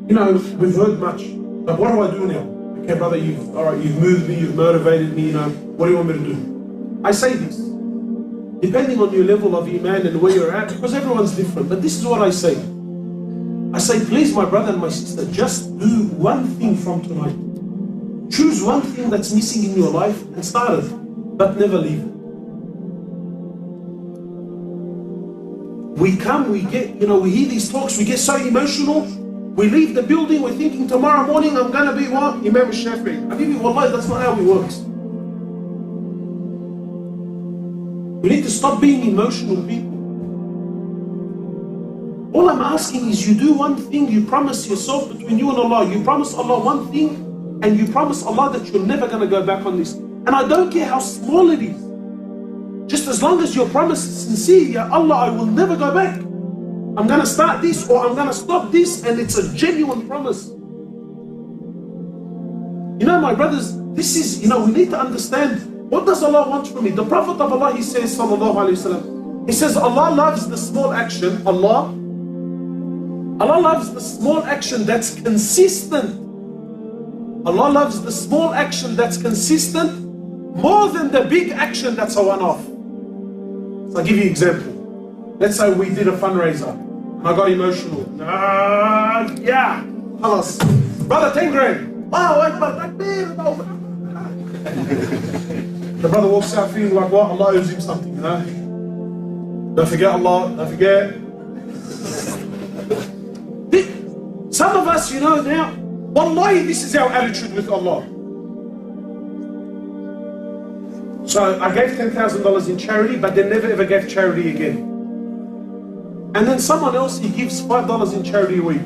You know, we've heard much, but what do I do now? Okay, brother, you've moved me, you've motivated me, you know, what do you want me to do? I say this, depending on your level of iman and where you're at, because everyone's different, but this is what I say. I say, please, my brother and my sister, just do one thing from tonight. Choose one thing that's missing in your life and start it, but never leave it. We come, we get, you know, we hear these talks, we get so emotional, we leave the building, we're thinking tomorrow morning I'm going to be what? Imam Shafi'i. Habibi, wallahi, that's not how it works. We need to stop being emotional people. All I'm asking is you do one thing, you promise yourself between you and Allah, you promise Allah one thing, and you promise Allah that you're never going to go back on this. And I don't care how small it is. Just as long as your promise is sincere, Ya Allah, I will never go back. I'm going to start this or I'm going to stop this, and it's a genuine promise. You know, my brothers, this is, you know, we need to understand, what does Allah want from me? The Prophet of Allah, he says, sallallahu alayhi wasallam, he says, Allah loves the small action, Allah loves the small action that's consistent. Allah loves the small action that's consistent more than the big action that's a one-off. So I'll give you an example. Let's say we did a fundraiser and I got emotional. Yeah, halas. Brother, 10 grand. Allahu Akbar, takbir. The brother walks out feeling like, what? Allah owes him something, you know? Don't forget Allah, don't forget. Some of us, you know, now, wallahi, this is our attitude with Allah. So I gave $10,000 in charity, but they never ever gave charity again. And then someone else, he gives $5 in charity a week.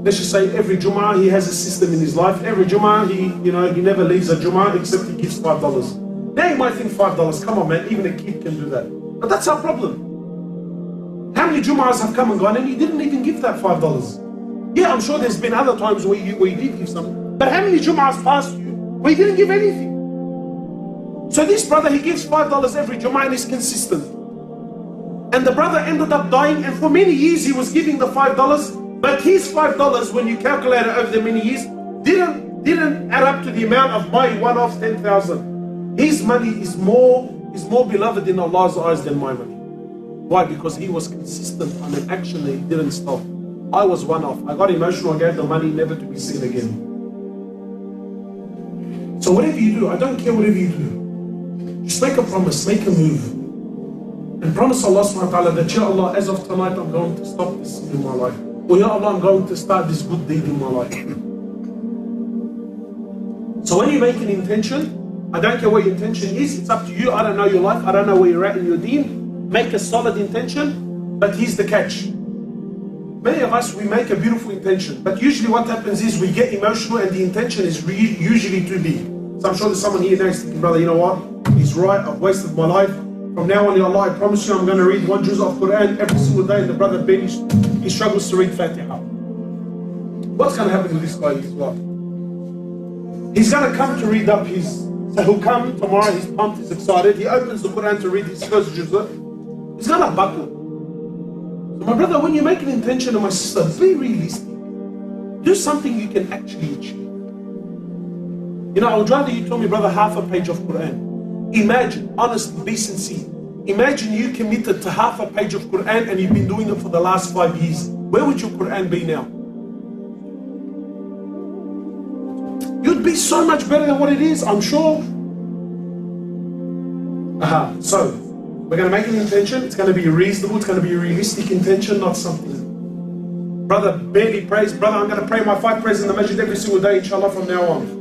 Let's just say every Jum'ah he has a system in his life. Every Jum'ah he never leaves a Jum'ah except he gives $5. Now you might think $5, come on man, even a kid can do that. But that's our problem. How many Jum'ahs have come and gone and you didn't even give that $5? Yeah, I'm sure there's been other times where you did give something. But how many Jum'ahs passed you where you didn't give anything? So this brother, he gives $5 every Jum'ah and is consistent. And the brother ended up dying, and for many years he was giving the $5, but his $5, when you calculate it over the many years, didn't add up to the amount of my one-off 10,000. His money is more beloved in Allah's eyes than my money. Why? Because he was consistent on an action that he didn't stop. I was one-off. I got emotional, I gave the money never to be seen again. So whatever you do, I don't care whatever you do. Just make a promise, make a move. And promise Allah subhanahu wa ta'ala that, Ya Allah, as of tonight I'm going to stop this in my life. Or Ya Allah, I'm going to start this good deed in my life. So when you make an intention, I don't care what your intention is, it's up to you. I don't know your life, I don't know where you're at in your deen. Make a solid intention, but here's the catch. Many of us, we make a beautiful intention, but usually what happens is we get emotional and the intention is usually too big. So I'm sure there's someone here now thinking, brother, you know what? He's right, I've wasted my life. From now on, Ya Allah, I promise you I'm going to read one juz of Quran every single day, and the brother barely, he struggles to read Fatiha. What's going to happen to this guy as well? He's going to come to read up his, so he'll come tomorrow, he's pumped, he's excited, he opens the Quran to read his first juz. He's going to buckle. So my brother, when you make an intention, and my sister, be realistic. Do something you can actually achieve. You know, I would rather you tell me, brother, half a page of Quran. Imagine, honestly, be sincere. Imagine you committed to half a page of Quran and you've been doing it for the last 5 years. Where would your Quran be now? You'd be so much better than what it is, I'm sure. So, we're going to make an intention. It's going to be reasonable. It's going to be a realistic intention, not something. Brother barely prays. Brother, I'm going to pray my 5 prayers in the masjid every single day, inshallah, from now on.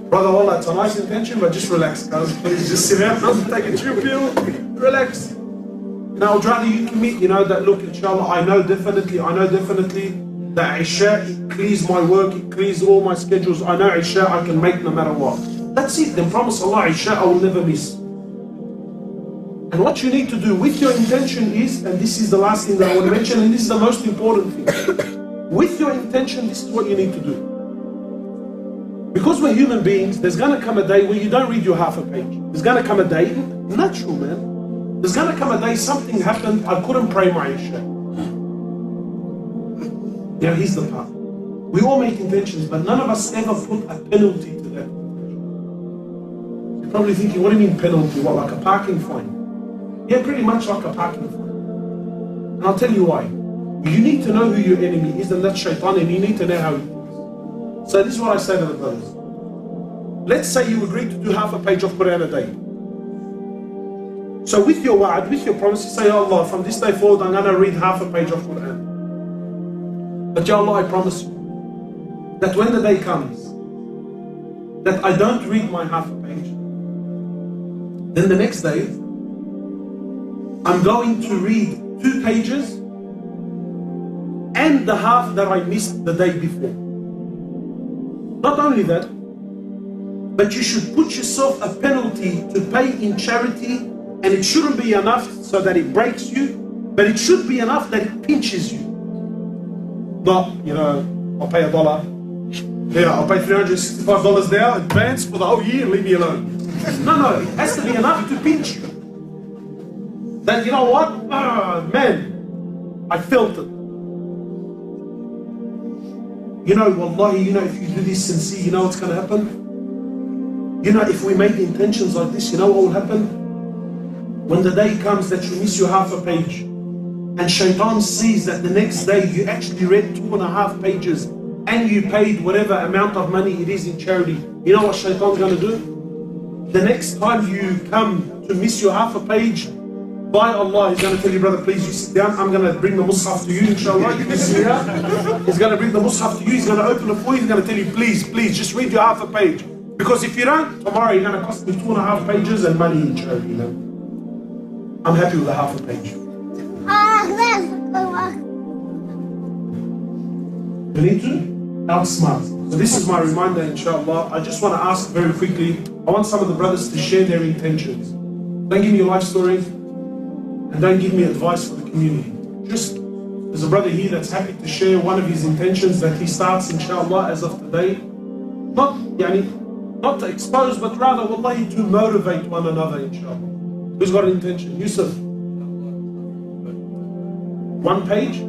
Brother, Allah, it's a nice intention, but just relax, guys. Please just sit down, take a chill pill, relax. You know, I'd rather you commit, you know, that look, inshallah, I know definitely that Isha, it clears my work, it clears all my schedules. I know Isha I can make no matter what. That's it, then promise Allah, Isha I will never miss. And what you need to do with your intention is, and this is the last thing that I want to mention, and this is the most important thing. With your intention, this is what you need to do. Because we're human beings, there's going to come a day where you don't read your half a page. There's going to come a day, natural man, there's going to come a day something happened, I couldn't pray my Isha. Now here's the part. We all make intentions, but none of us ever put a penalty to that. You're probably thinking, what do you mean penalty? What, like a parking fine? Yeah, pretty much like a parking fine. And I'll tell you why. You need to know who your enemy is, and that's shaitan, and you need to know how he works. So this is what I say to the brothers. Let's say you agree to do half a page of Quran a day. So with your wa'ad, with your promise, you say, Ya Allah, from this day forward, I'm going to read half a page of Quran. But Ya Allah, I promise you that when the day comes that I don't read my half a page, then the next day I'm going to read 2 pages and the half that I missed the day before. Not only that, but you should put yourself a penalty to pay in charity, and it shouldn't be enough so that it breaks you, but it should be enough that it pinches you. Not, I'll pay $1. Yeah, I'll pay $365 there, advance for the whole year, leave me alone. No, it has to be enough to pinch you. That, you know what? Man, I felt it. Wallahi, if you do this sincere, you know what's going to happen? If we make intentions like this, you know what will happen? When the day comes that you miss your half a page, and shaitan sees that the next day you actually read 2.5 pages, and you paid whatever amount of money it is in charity, you know what shaitan's going to do? The next time you come to miss your half a page, by Allah, he's going to tell you, brother, please you sit down, I'm going to bring the mushaf to you, inshallah. You can see here. He's going to bring the mushaf to you, he's going to open it for you, he's going to tell you, please, just read your half a page. Because if you don't, tomorrow you're going to cost me 2.5 pages and money in charity. I'm happy with the half a page. You need to outsmart. So this is my reminder, inshallah. I just want to ask very quickly, I want some of the brothers to share their intentions. Don't give me your life story, and don't give me advice for the community. Just, there's a brother here that's happy to share one of his intentions that he starts, inshallah, as of today. Not to expose, but rather, wallahi, to motivate one another, inshallah. Who's got an intention? Yusuf. 1 page?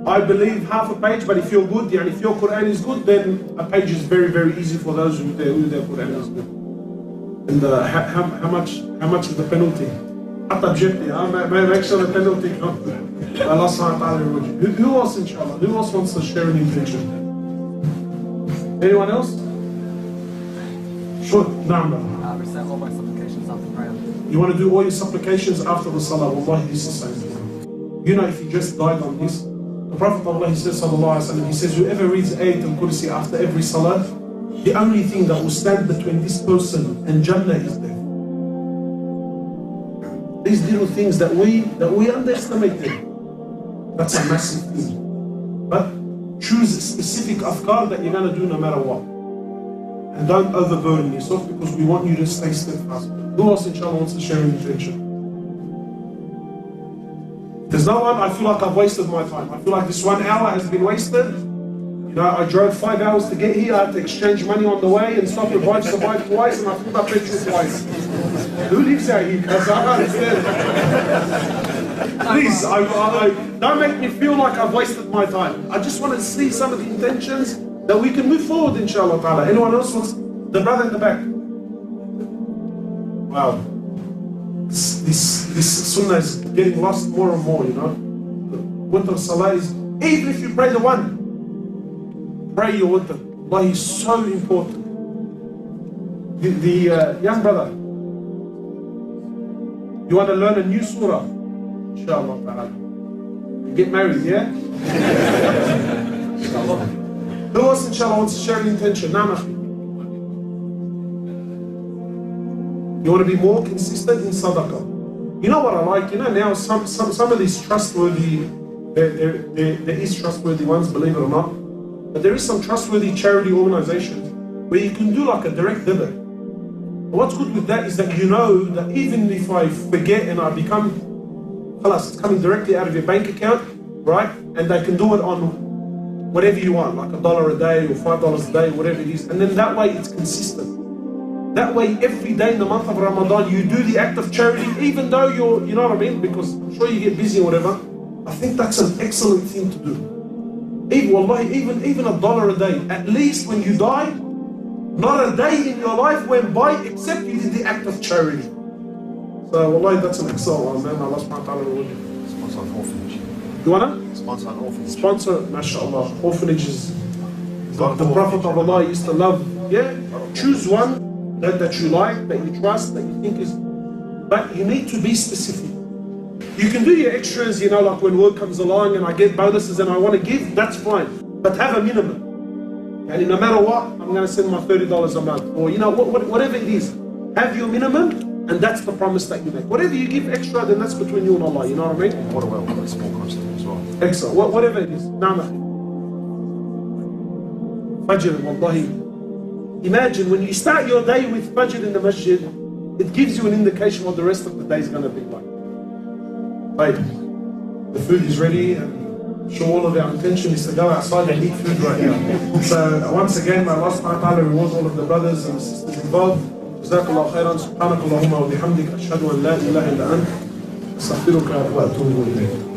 I believe half a page, but if you're good, if your Quran is good, then a page is very, very easy for those who their Quran is good. And how much is the penalty? Make sure the penalty comes. Allah subhanahu wa ta'ala reward you. Who else, inshallah? Who else wants to share an intention? Anyone else? Sure, recite all my supplications after prayer. You want to do all your supplications after the salah? Wallahi, this is something. If you just died on this, the Prophet Allah, he says, sallallahu alaihi wasallam, he says, whoever reads Ayat al-Kursi after every salah, the only thing that will stand between this person and Jannah is death. These little things that we underestimate them. That's a massive thing. But choose a specific afkar that you're going to do no matter what. And don't overburden yourself, because we want you to stay steadfast. Who else, inshallah, wants to share an intention? There's no one. I feel like I've wasted my time. I feel like this 1 hour has been wasted. I drove 5 hours to get here. I had to exchange money on the way and stop at Bike Survive twice, and I filled up petrol twice. Who lives out here? Because I don't understand. Please, don't make me feel like I've wasted my time. I just want to see some of the intentions that we can move forward, inshallah ta'ala. Anyone else wants? The brother in the back. Wow. This sunnah is getting lost more and more, Witr salah is, even if you pray the one, pray your witr. Allah is so important. The young brother, you want to learn a new surah? Inshallah ta'ala. Get married, yeah? Who else, inshallah, wants to share an intention? You want to be more consistent in sadaqah. You know what I like? Now some of these trustworthy, there is trustworthy ones, believe it or not. But there is some trustworthy charity organizations where you can do like a direct debit. What's good with that is that you know that even if I forget and I become, it's coming directly out of your bank account, right? And they can do it on whatever you want, like $1 a day or $5 a day, whatever it is. And then that way it's consistent. That way every day in the month of Ramadan you do the act of charity, even though you're, you know what I mean? Because I'm sure you get busy or whatever. I think that's an excellent thing to do. Even, wallahi, even $1 a day. At least when you die, not a day in your life went by except you did the act of charity. So, wallahi, that's an excellent one, man. Allah subhanahu wa ta'ala reward you. Sponsor an orphanage. You wanna? Sponsor an orphanage. Sponsor, mashallah, orphanages. The Prophet of Allah used to love. Yeah, choose one that you like, that you trust, that you think is. But you need to be specific. You can do your extras, you know, like when work comes along and I get bonuses and I want to give, that's fine. But have a minimum. And no matter what, I'm going to send my $30 a month. Or, you know, whatever it is. Have your minimum, and that's the promise that you make. Whatever you give extra, then that's between you and Allah, you know what I mean? What about a small concept as well? Excellent. Whatever it is. Fajr, wallahi. Imagine when you start your day with Fajr in the masjid, it gives you an indication what the rest of the day is going to be like. Right. The food is ready, and sure all of our intention is to go outside and eat food right now. So once again, may Allah subhanahu wa ta'ala reward all of the brothers and sisters involved. Jazakallah khairan. Subhanak Allahumma wa bihamdik. Ashhadu an la ilaha illa ant. Astaghfiruka wa atubu ilayk.